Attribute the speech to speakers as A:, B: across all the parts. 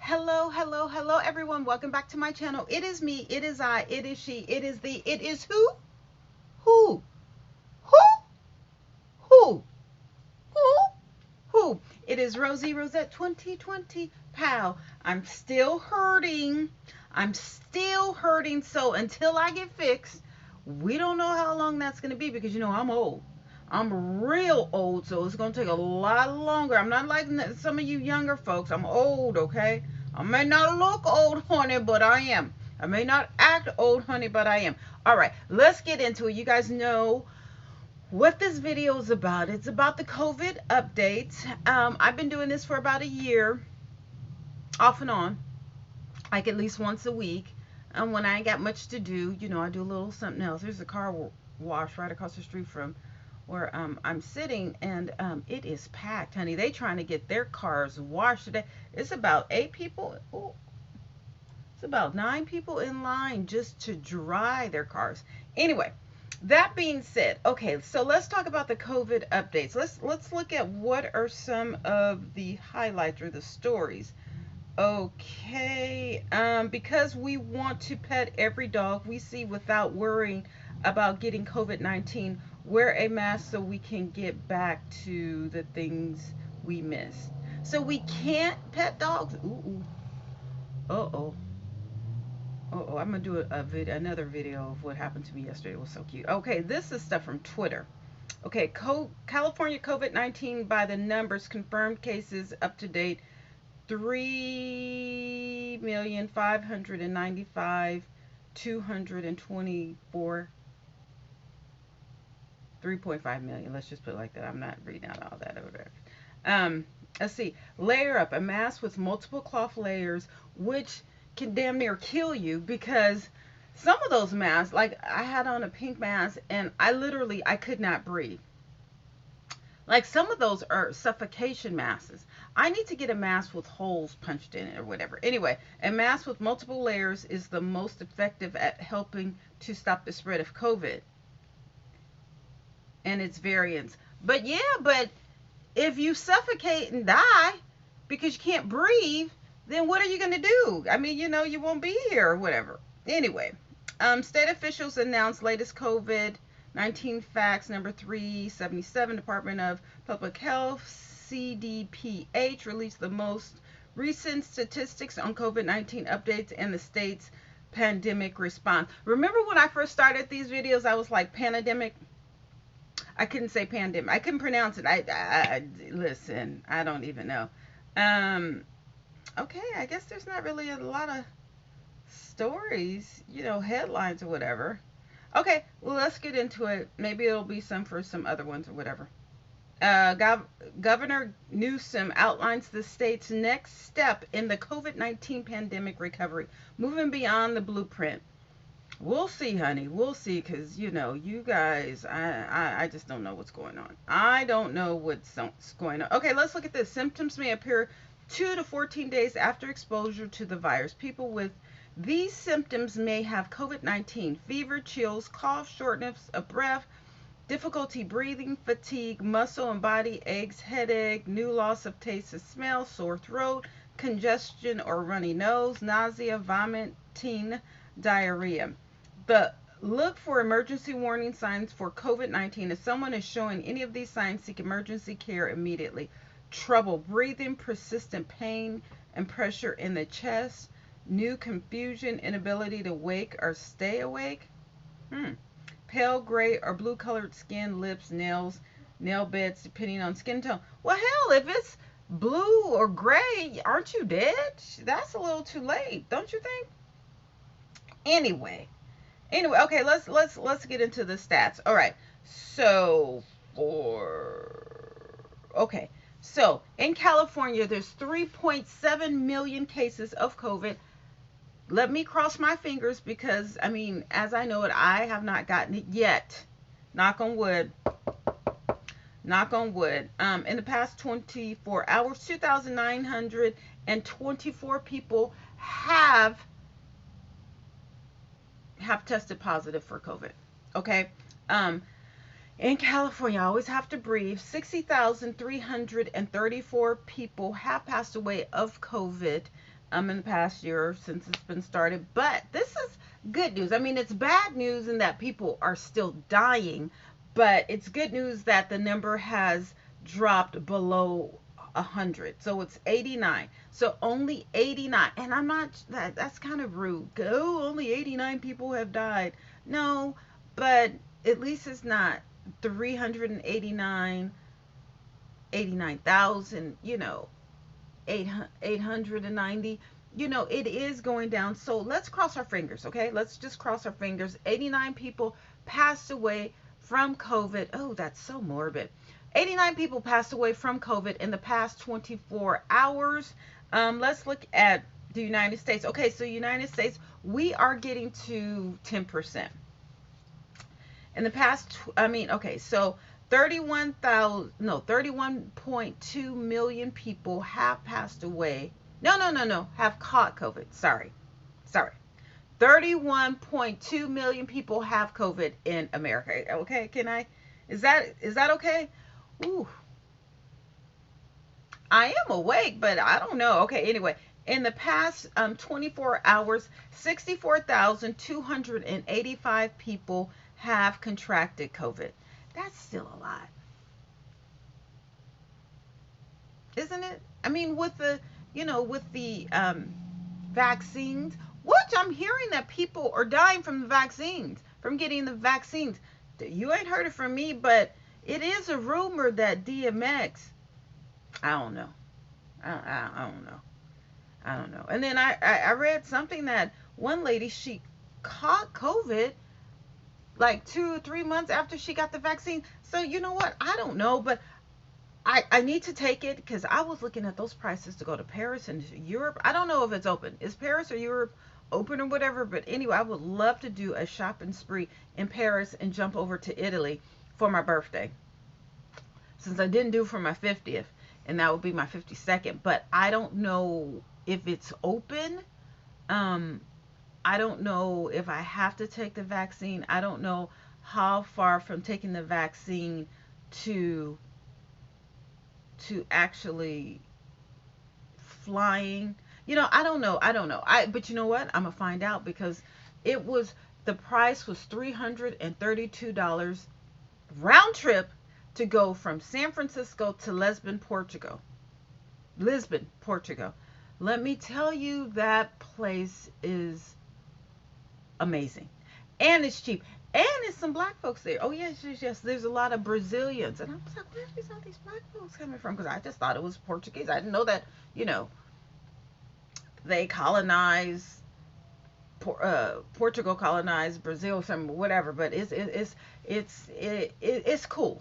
A: Hello, hello, hello, everyone. Welcome back to my channel. It is me, it is I, it is she, it is the, it is who? Who? Who? Who? Who? Who? It is Rosie Rosette 2020. Pal, I'm still hurting. I'm still hurting. So until I get fixed, we don't know how long that's going to be because, I'm old. I'm real old, so it's going to take a lot longer. I'm not like some of you younger folks. I'm old, okay? I may not look old, honey, but I am. I may not act old, honey, but I am. All right, let's get into it. You guys know what this video is about. It's about the COVID updates. I've been doing this for about a year, off and on, like at least once a week. And when I ain't got much to do, I do a little something else. There's a car wash right across the street from where I'm sitting, and it is packed, honey. They trying to get their cars washed today. It's about 8 people. Ooh, it's about 9 people in line just to dry their cars. Anyway, that being said, okay, so let's talk about the COVID updates. Let's look at what are some of the highlights or the stories. Okay, because we want to pet every dog we see without worrying about getting COVID-19, wear a mask so we can get back to the things we miss. So we can't pet dogs. Ooh, uh-oh. Oh, I'm gonna do another video of what happened to me yesterday. It was so cute. Okay, this is stuff from Twitter. Okay, California COVID-19 by the numbers, confirmed cases up to date 3,595,224, 3.5 million. Let's just put it like that. I'm not reading out all that over there. Let's see. Layer up a mask with multiple cloth layers, which can damn near kill you because some of those masks, like I had on a pink mask and I could not breathe. Like some of those are suffocation masks. I need to get a mask with holes punched in it or whatever. Anyway, a mask with multiple layers is the most effective at helping to stop the spread of COVID and its variants. But if you suffocate and die because you can't breathe, then what are you going to do? I mean, you won't be here or whatever. Anyway, state officials announced latest COVID-19 facts number 377. Department of Public Health, CDPH, released the most recent statistics on COVID-19 updates and the state's pandemic response. Remember when I first started these videos, I was like, pandemic? I couldn't say pandemic. I couldn't pronounce it. Listen, I don't even know. Um, okay, I guess there's not really a lot of stories, headlines or whatever. Okay, well, let's get into it. Maybe it'll be some for some other ones or whatever. Governor Newsom outlines the state's next step in the COVID-19 pandemic recovery, moving beyond the blueprint. We'll see, honey. We'll see, because, you guys, I just don't know what's going on. I don't know what's going on. Okay, let's look at this. Symptoms may appear 2 to 14 days after exposure to the virus. People with these symptoms may have COVID-19, fever, chills, cough, shortness of breath, difficulty breathing, fatigue, muscle and body aches, headache, new loss of taste and smell, sore throat, congestion or runny nose, nausea, vomiting, diarrhea. But look for emergency warning signs for COVID-19. If someone is showing any of these signs, seek emergency care immediately. Trouble breathing, persistent pain and pressure in the chest, new confusion, inability to wake or stay awake. Pale gray or blue colored skin, lips, nails, nail beds, depending on skin tone. Well, hell, if it's blue or gray, aren't you dead? That's a little too late, don't you think? Anyway, okay, let's get into the stats. All right, so okay, so in California, there's 3.7 million cases of COVID. Let me cross my fingers because, I mean, as I know it, I have not gotten it yet. Knock on wood. Knock on wood. In the past 24 hours, 2,924 people have tested positive for COVID. Okay. In California, I always have to breathe. 60,334 people have passed away of COVID. in the past year since it's been started. But this is good news. I mean, it's bad news in that people are still dying, but it's good news that the number has dropped below 100. So it's 89. So only 89. And I'm not that's kind of rude. Oh, only 89 people have died. No, but at least it's not 389, 89,000, 890. It is going down. So let's cross our fingers, okay? Let's just cross our fingers. 89 people passed away from COVID. Oh, that's so morbid. 89 people passed away from COVID in the past 24 hours. Let's look at the United States. Okay, so United States, we are getting to 10%. In the past, I mean, okay, so 31,000, no, 31.2 million people have passed away. No, no, no, no, have caught COVID. Sorry. 31.2 million people have COVID in America. Okay, is that okay? Ooh, I am awake, but I don't know. Okay, anyway, in the past 24 hours, 64,285 people have contracted COVID. That's still a lot, isn't it? I mean, with the vaccines, which I'm hearing that people are dying from the vaccines, from getting the vaccines. You ain't heard it from me, but it is a rumor that DMX. I don't know. I don't know. I don't know. And then I read something that one lady, she caught COVID like 2 or 3 months after she got the vaccine. So you know what? I don't know, but I need to take it because I was looking at those prices to go to Paris and Europe. I don't know if it's open. Is Paris or Europe open or whatever? But anyway, I would love to do a shopping spree in Paris and jump over to Italy for my birthday, since I didn't do for my 50th, and that would be my 52nd. But I don't know if it's open. Um, I don't know if I have to take the vaccine. I don't know how far from taking the vaccine to actually flying. I don't know. I don't know. But you know what? I'm gonna find out because it was the price was $332 round trip to go from San Francisco to Lisbon, Portugal. Lisbon, Portugal. Let me tell you, that place is amazing. And it's cheap. And it's some black folks there. Oh, yes, yes, yes. There's a lot of Brazilians. And I was like, where is all these black folks coming from? Because I just thought it was Portuguese. I didn't know that, you know, they colonized, Portugal colonized Brazil, some whatever. But it's cool.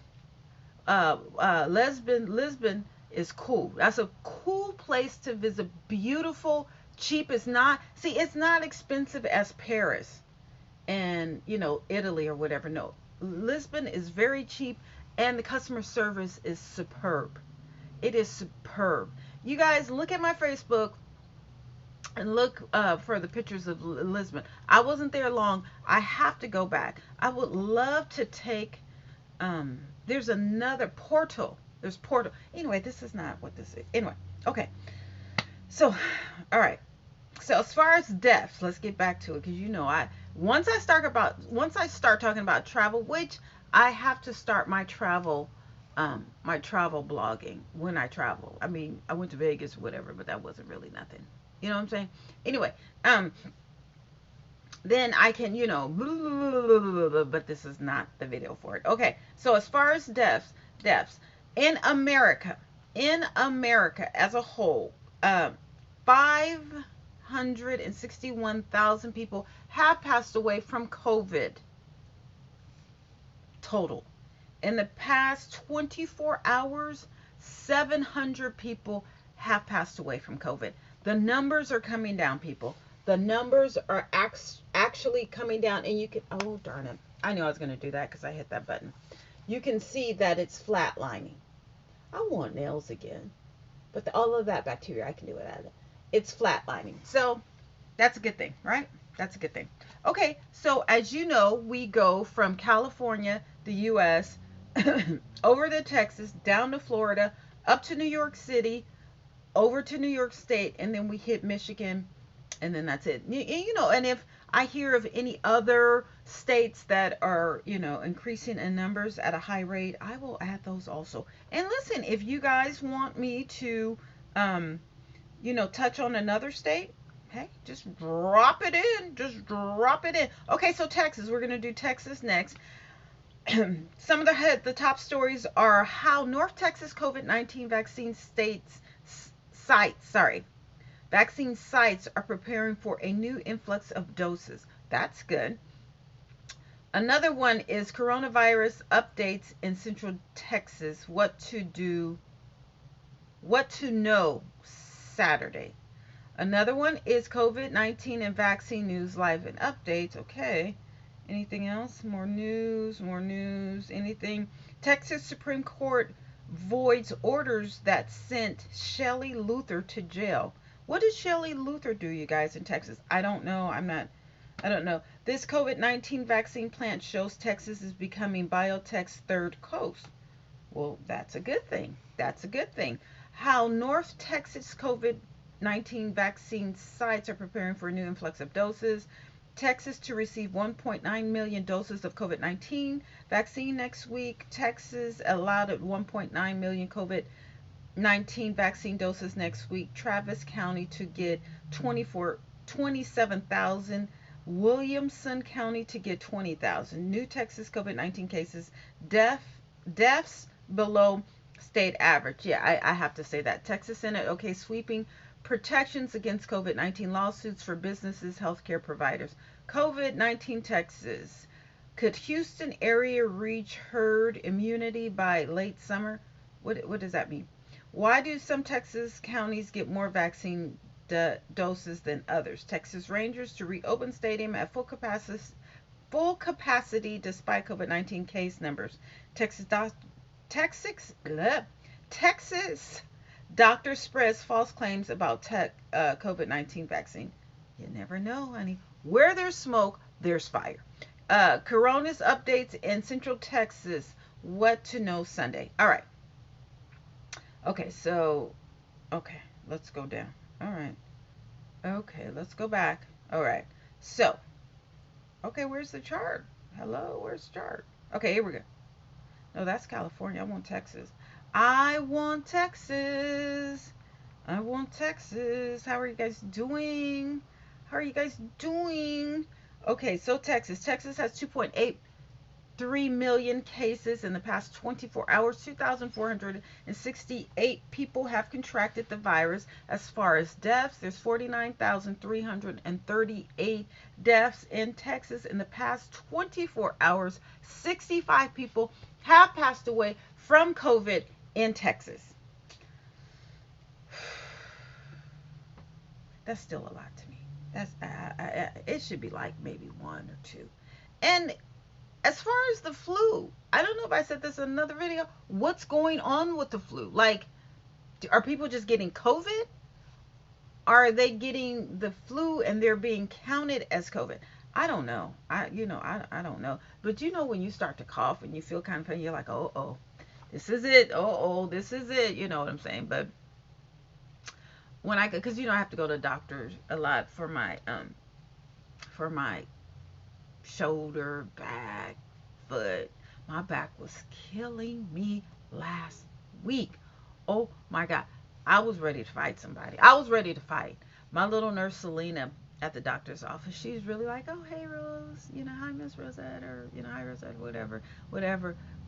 A: Lisbon is cool. That's a cool place to visit. Beautiful, cheap. It's not expensive as Paris and Italy or whatever. No, Lisbon is very cheap, and the customer service is superb. It is superb. You guys look at my Facebook and look for the pictures of Lisbon. I wasn't there long. I have to go back. I would love to take. There's another Porto. There's Porto. Anyway, this is not what this is. Anyway, okay. So, all right. So as far as deaths, let's get back to it because I once I start talking about travel, which I have to start my travel blogging when I travel. I mean, I went to Vegas or whatever, but that wasn't really nothing. You know what I'm saying? Anyway, then I can, but this is not the video for it. Okay, so as far as deaths in America as a whole, 561,000 people have passed away from COVID total. In the past 24 hours, 700 people have passed away from COVID. The numbers are coming down, people. The numbers are actually coming down, and you can, oh, darn it. I knew I was going to do that because I hit that button. You can see that it's flatlining. I want nails again. But all of that bacteria, I can do it out of it. It's flatlining. So that's a good thing, right? That's a good thing. Okay, so as you know, we go from California, the U.S., over to Texas, down to Florida, up to New York City, over to New York State, and then we hit Michigan, and then that's it. And if I hear of any other states that are, increasing in numbers at a high rate, I will add those also. And listen, if you guys want me to, um, touch on another state, hey, just drop it in. Just drop it in. Okay, so Texas, we're gonna do Texas next. Some of the top stories are how North Texas COVID-19 vaccine vaccine sites are preparing for a new influx of doses. That's good. Another one is coronavirus updates in Central Texas. What to do, what to know Saturday. Another one is COVID-19 and vaccine news, live and updates. Okay. Anything else? More news, anything? Texas Supreme Court voids orders that sent Shelley Luther to jail. What did Shelley Luther do, you guys, in Texas? I don't know. I don't know. This COVID-19 vaccine plant shows Texas is becoming biotech's third coast. Well, that's a good thing. That's a good thing. How North Texas COVID-19 vaccine sites are preparing for a new influx of doses. Texas to receive 1.9 million doses of COVID-19 vaccine next week. Texas allowed at 1.9 million COVID-19 vaccine doses next week. Travis County to get 27,000. Williamson County to get 20,000. New Texas COVID-19 cases. Deaths below state average. Yeah, I have to say that. Texas Senate, okay, sweeping protections against COVID-19 lawsuits for businesses, healthcare providers. COVID-19 Texas. Could Houston area reach herd immunity by late summer? What does that mean? Why do some Texas counties get more vaccine doses than others? Texas Rangers to reopen stadium at full capacity despite COVID-19 case numbers. Texas doctor spreads false claims about COVID-19 vaccine. You never know, honey. Where there's smoke, there's fire. Corona's updates in Central Texas. What to know Sunday. All right. Okay, okay, let's go down. All right. Okay, let's go back. All right. So, okay, where's the chart? Hello, where's the chart? Okay, here we go. No, that's California. I want Texas. I want Texas. I want Texas. How are you guys doing? How are you guys doing? Okay, so Texas. Texas has 2.83 million cases in the past 24 hours. 2,468 people have contracted the virus. As far as deaths, there's 49,338 deaths in Texas in the past 24 hours. 65 people have passed away from COVID in Texas. That's still a lot to me. It should be like maybe one or two. And as far as the flu, I don't know if I said this in another video. What's going on with the flu? Like, are people just getting COVID? Are they getting the flu and they're being counted as COVID? I don't know. I don't know. But when you start to cough and you feel kind of pain, you're like, oh, this is it. Oh, this is it. You know what I'm saying? But when because I have to go to doctors a lot for my shoulder, back, foot. My back was killing me last week. Oh my God. I was ready to fight somebody. I was ready to fight. My little nurse Selena at the doctor's office, she's really like, oh, hey Rose, hi Miss Rosette, or hi Rosette, whatever.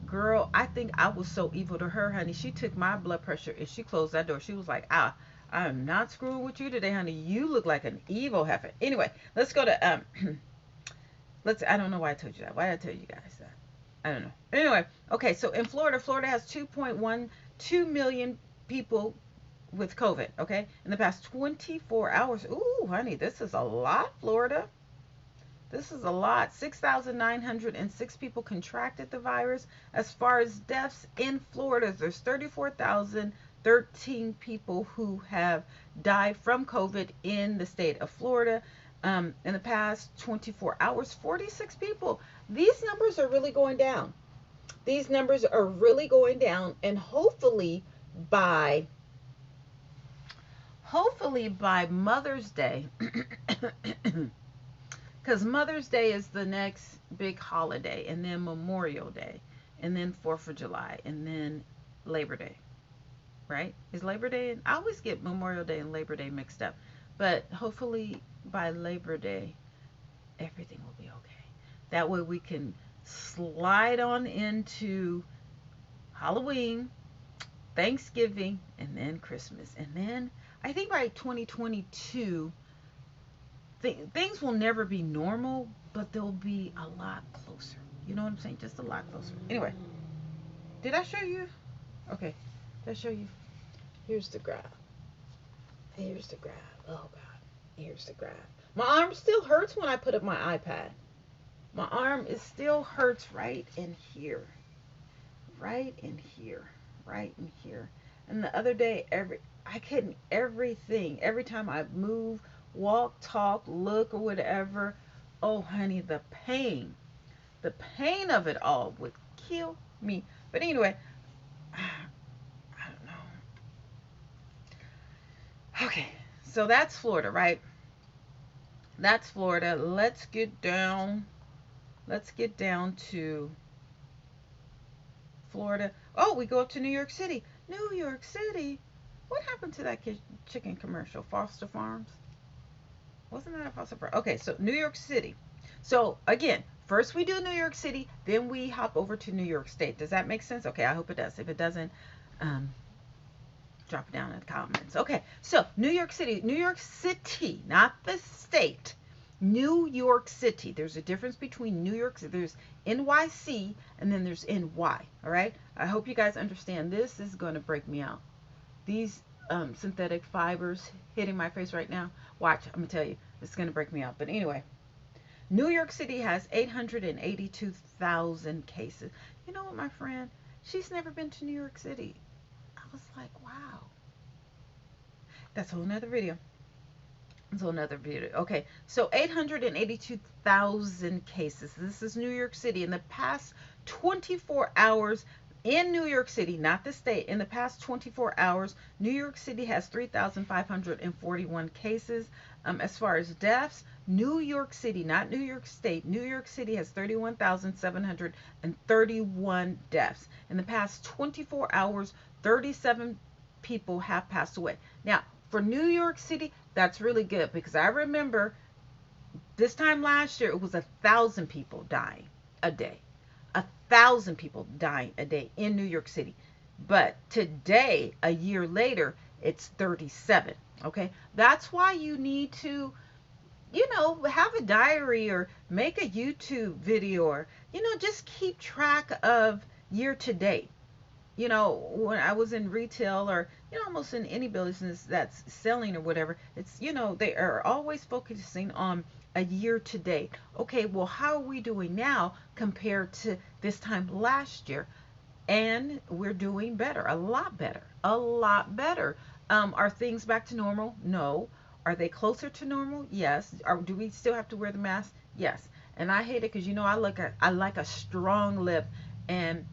A: Girl, I think I was so evil to her, honey. She took my blood pressure and she closed that door. She was like, I'm not screwing with you today, honey. You look like an evil heifer. Anyway, let's go to I don't know why I told you that. Why did I tell you guys that? I don't know. Anyway, okay, so in Florida has 2.12 million people with COVID, okay? In the past 24 hours. Ooh, honey, this is a lot, Florida. This is a lot. 6,906 people contracted the virus. As far as deaths in Florida, there's 34,013 people who have died from COVID in the state of Florida. In the past 24 hours, 46 people. These numbers are really going down. These numbers are really going down, and hopefully by hopefully by Mother's Day, because Mother's Day is the next big holiday, and then Memorial Day, and then 4th of July, and then Labor Day, right? Is Labor Day? I always get Memorial Day and Labor Day mixed up. But hopefully by Labor Day, everything will be okay. That way we can slide on into Halloween, Thanksgiving, and then Christmas. And then I think by 2022, things will never be normal, but they'll be a lot closer. You know what I'm saying? Just a lot closer. Anyway, did I show you? Okay, did I show you? Here's the graph. Here's the graph. Oh God, here's the graph. My arm still hurts when I put up my iPad. My arm is still hurts right in here, right in here, right in here. And the other day, I couldn't every time I move, walk, talk, look, or whatever. Oh, honey, the pain of it all would kill me. But anyway, I don't know. Okay, so that's Florida, right? That's Florida. Let's get down. Let's get down to Florida. Oh, we go up to New York City. New York City. What happened to that chicken commercial? Foster Farms? Wasn't that a Foster Farm? Okay, so New York City. So again, first we do New York City, then we hop over to New York State. Does that make sense? Okay, I hope it does. If it doesn't, drop it down in the comments. Okay, so New York City. New York City, not the state. New York City. There's a difference between New York City. There's NYC and then there's NY. All right. I hope you guys understand. This is going to break me out. These synthetic fibers hitting my face right now. Watch. I'm going to tell you. It's going to break me out. But anyway, New York City has 882,000 cases. You know what, my friend? She's never been to New York City. I was like, wow. That's a whole nother video. So another video. Okay, so 882,000 cases. This is New York City. In the past 24 hours in New York City, not the state, in the past 24 hours, New York City has 3,541 cases. As far as deaths, New York City, not New York State, New York City has 31,731 deaths. In the past 24 hours, 37 people have passed away. Now, for New York City, that's really good because I remember this time last year it was 1,000 people dying a day. 1,000 people dying a day in New York City. But today, a year later, it's 37. Okay, that's why you need to, have a diary or make a YouTube video or, just keep track of year to date. When I was in retail or, almost in any business that's selling or whatever, it's, they are always focusing on a year to date. Okay, well, how are we doing now compared to this time last year? And we're doing better, a lot better, a lot better. Are things back to normal? No. Are they closer to normal? Yes. Do we still have to wear the mask? Yes. And I hate it because, I like a strong lip, and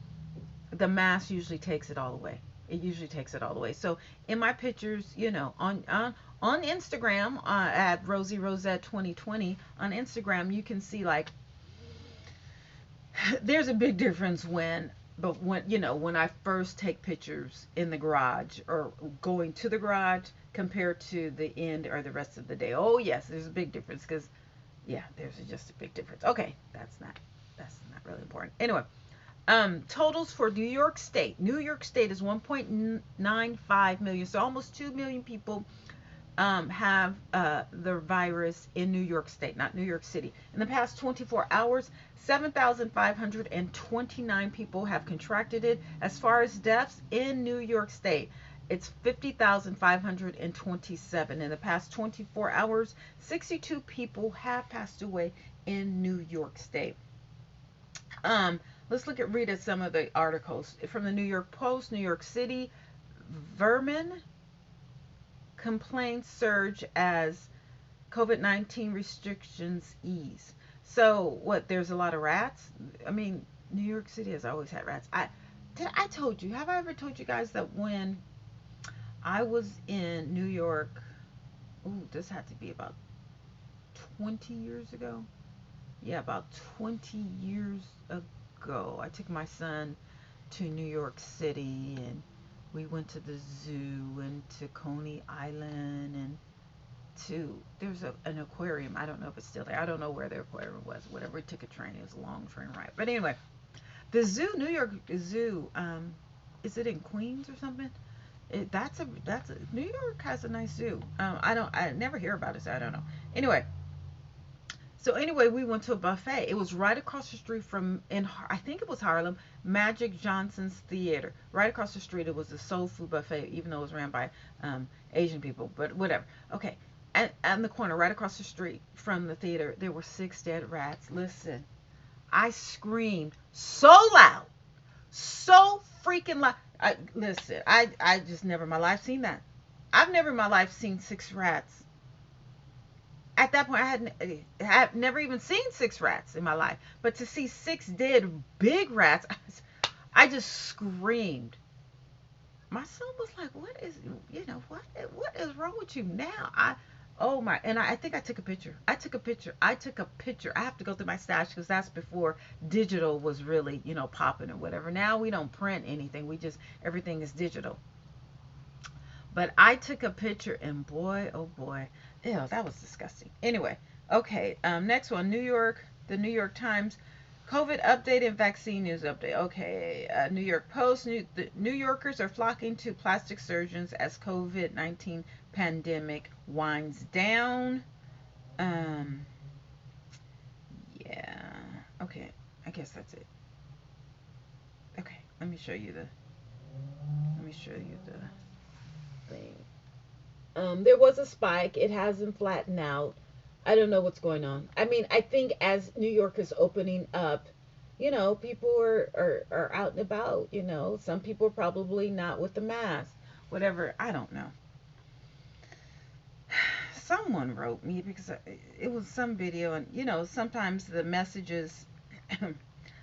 A: the mask usually takes it all away. It usually takes it all away. So in my pictures, on Instagram at Rosie Rosette 2020 on Instagram, you can see like there's a big difference when I first take pictures in the garage or going to the garage compared to the end or the rest of the day. Oh yes, there's a big difference because there's just a big difference. Okay, that's not really important. Anyway, totals for New York State. New York State is 1.95 million, so almost 2 million people have the virus in New York State, not New York City. In the past 24 hours, 7,529 people have contracted it. As far as deaths in New York State, it's 50,527. In the past 24 hours, 62 people have passed away in New York State. Let's read at some of the articles from the New York Post. New York City vermin complaints surge as COVID-19 restrictions ease. So what? There's a lot of rats. I mean, New York City has always had rats. I told you. Have I ever told you guys that when I was in New York Ooh, this had to be about 20 years ago. Yeah, about 20 years ago. I took my son to New York City, and we went to the zoo and to Coney Island, and to there's an aquarium. I don't know if it's still there. I don't know where the aquarium was. Whatever. We took a train. It was a long train ride. But anyway, the zoo, New York Zoo. Is it in Queens or something? That's a New York has a nice zoo. I never hear about it, so I don't know. Anyway, we went to a buffet. It was right across the street from I think it was Harlem, Magic Johnson's Theater. Right across the street, it was a soul food buffet, even though it was ran by Asian people. But whatever. Okay, and the corner, right across the street from the theater, there were six dead rats. Listen, I screamed so loud, so freaking loud. Listen, I just never in my life seen that. I've never in my life seen six rats. At that point, had never even seen six rats in my life. But to see six dead big rats, I just screamed. My son was like, "What is, what is wrong with you now?" Oh my, and I think I took a picture. I have to go through my stash because that's before digital was really, popping or whatever. Now we don't print anything. Everything is digital. But I took a picture, and boy, oh boy, ew, that was disgusting. Anyway, okay, next one, the New York Times, COVID update and vaccine news update. Okay, New York Post, the New Yorkers are flocking to plastic surgeons as COVID-19 pandemic winds down. Um, yeah, okay, I guess that's it. Okay, let me show you the thing. There was a spike. It hasn't flattened out. I don't know what's going on. I mean, I think as New York is opening up, people are out and about. Some people are probably not with the mask, whatever. I don't know. Someone wrote me because it was some video, and sometimes the messages,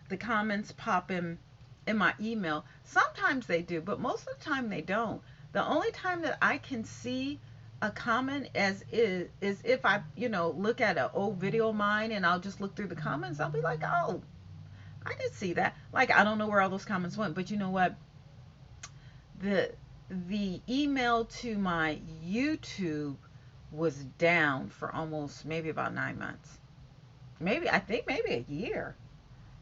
A: the comments pop in my email. Sometimes they do, but most of the time they don't. The only time that I can see a comment is if I, look at an old video of mine and I'll just look through the comments. I'll be like, oh, I did see that. Like, I don't know where all those comments went, but you know what? The the email to my YouTube was down for almost maybe about 9 months. Maybe I think maybe a year.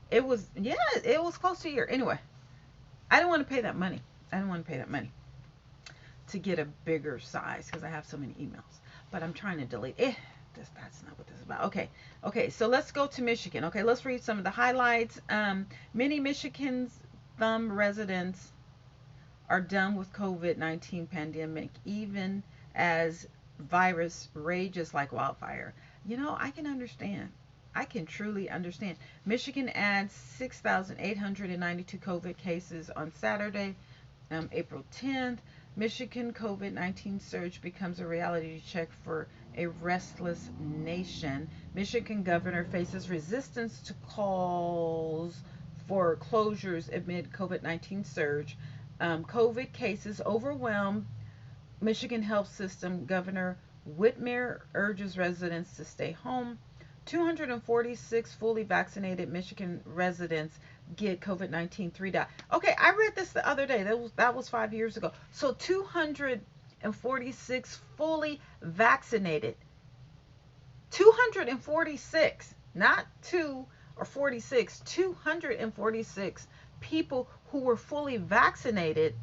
A: It was, yeah, it was close to a year. Anyway, I didn't want to pay that money. I didn't want to pay that money to get a bigger size because I have so many emails. But I'm trying to delete. That's not what this is about. Okay. So let's go to Michigan. Okay, let's read some of the highlights. Many Michigan's thumb residents are done with COVID-19 pandemic, even as virus rages like wildfire. I can understand. I can truly understand. Michigan adds 6,892 COVID cases on Saturday, April 10th. Michigan COVID-19 surge becomes a reality check for a restless nation. Michigan governor faces resistance to calls for closures amid COVID-19 surge. COVID cases overwhelm Michigan health system. Governor Whitmer urges residents to stay home. 246 fully vaccinated Michigan residents get COVID-19. Three die. Okay, I read this the other day. That was 5 years ago. So 246 fully vaccinated. 246, not 2 or 46. 246 people who were fully vaccinated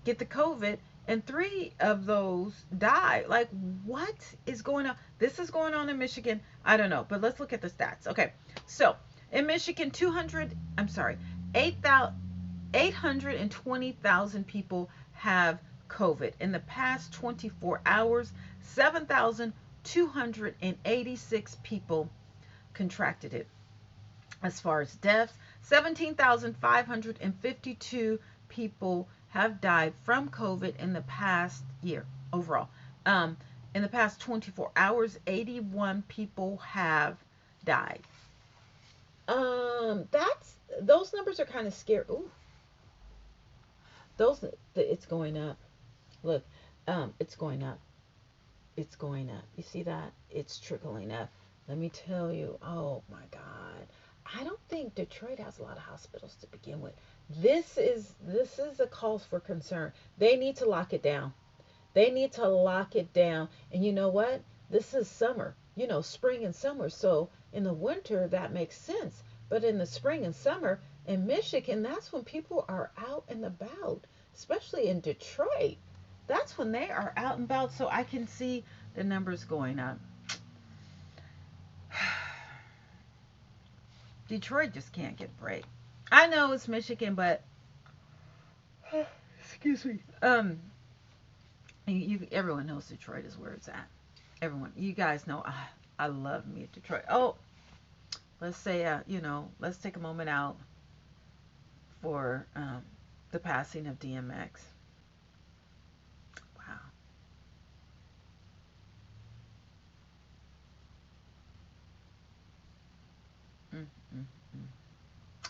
A: get the COVID, and three of those die. Like, what is going on? This is going on in Michigan. I don't know, but let's look at the stats. Okay, so in Michigan, 820,000 people have COVID. In the past 24 hours, 7,286 people contracted it. As far as deaths, 17,552 people have died from COVID in the past year overall. In the past 24 hours, 81 people have died. That's those numbers are kind of scary. Ooh, it's going up. Look, it's going up. It's going up. You see that? It's trickling up. Let me tell you, oh my God. I don't think Detroit has a lot of hospitals to begin with. This is a cause for concern. They need to lock it down. They need to lock it down. And you know what? This is summer, spring and summer. So in the winter, that makes sense. But in the spring and summer in Michigan, that's when people are out and about, especially in Detroit. That's when they are out and about. So I can see the numbers going up. Detroit just can't get a break. I know it's Michigan, but excuse me. Everyone knows Detroit is where it's at. Everyone, you guys know I love me Detroit. Oh, let's say let's take a moment out for the passing of DMX. Wow. Mm, mm, mm.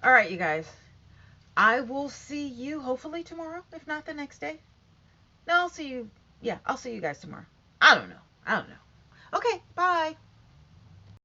A: All right, you guys. I will see you hopefully tomorrow, if not the next day. No, I'll see you. Yeah, I'll see you guys tomorrow. I don't know. I don't know. Okay, bye.